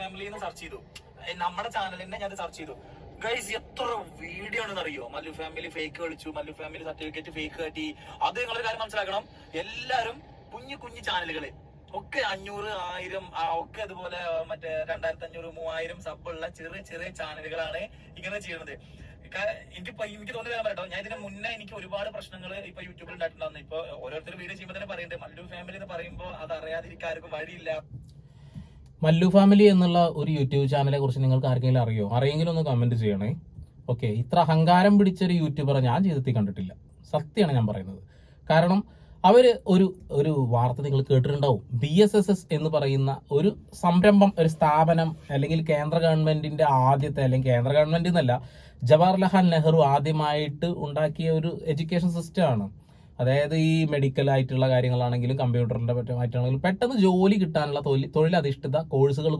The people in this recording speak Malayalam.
ഫാമിലി എന്ന് സെർച്ച് ചെയ്തു, നമ്മുടെ ചാനലിനെ ഞാൻ സെർച്ച് ചെയ്തു. ഗൈസ്, എത്ര വീഡിയോ ആണെന്ന് അറിയോ? മല്ലു ഫാമിലി ഫേക്ക് കളിച്ചു, മല്ലു ഫാമിലി സർട്ടിഫിക്കറ്റ് ഫേക്ക് കാട്ടി. അത് നിങ്ങളൊരു കാര്യം മനസ്സിലാക്കണം, എല്ലാരും കുഞ്ഞു കുഞ്ഞു ചാനലുകള് ഒക്കെ 500, 1000 ഒക്കെ അതുപോലെ മറ്റേ 2500, 3000 സബുള്ള ചെറിയ ചെറിയ ചാനലുകളാണ് ഇങ്ങനെ ചെയ്യുന്നത്. എനിക്ക് തോന്നുന്ന കാര്യം പറയട്ടോ, ഞാൻ ഇതിന് മുന്നേ എനിക്ക് ഒരുപാട് പ്രശ്നങ്ങൾ ഇപ്പൊ യൂട്യൂബിൽ ഉണ്ടായിട്ടുണ്ടായിരുന്നു. ഇപ്പൊ ഓരോരുത്തർ വീഡിയോ ചെയ്യുമ്പോൾ തന്നെ പറയുന്നുണ്ട് മല്ലു ഫാമിലി എന്ന് പറയുമ്പോൾ അത് അറിയാതിരിക്കാൻ ആർക്കും വഴിയില്ല. മല്ലു ഫാമിലി എന്നുള്ള ഒരു യൂട്യൂബ് ചാനലിനെ കുറിച്ച് നിങ്ങൾക്ക് ആർക്കെങ്കിലും അറിയോ? അറിയെങ്കിലും ഒന്ന് കമന്റ് ചെയ്യണേ. ഓക്കെ, ഇത്ര അഹങ്കാരം പിടിച്ചൊരു യൂട്യൂബറെ ഞാൻ ജീവിതത്തിൽ കണ്ടിട്ടില്ല. സത്യമാണ് ഞാൻ പറയുന്നത്. കാരണം അവർ ഒരു വാർത്ത നിങ്ങൾ കേട്ടിട്ടുണ്ടാവും. BSSS എന്ന് പറയുന്ന ഒരു സംരംഭം, ഒരു സ്ഥാപനം, അല്ലെങ്കിൽ കേന്ദ്ര ഗവൺമെന്റിന്റെ ആദ്യത്തെ, അല്ലെങ്കിൽ കേന്ദ്ര ഗവൺമെന്റ് എന്നല്ല, ജവഹർലാൽ നെഹ്റു ആദ്യമായിട്ട് ഉണ്ടാക്കിയ ഒരു എഡ്യൂക്കേഷൻ സിസ്റ്റം ആണ്. അതായത് ഈ മെഡിക്കൽ ആയിട്ടുള്ള കാര്യങ്ങളാണെങ്കിലും കമ്പ്യൂട്ടറിന്റെ പറ്റുമായിട്ടാണെങ്കിലും പെട്ടെന്ന് ജോലി കിട്ടാനുള്ള തൊഴിലധിഷ്ഠിത കോഴ്സുകൾ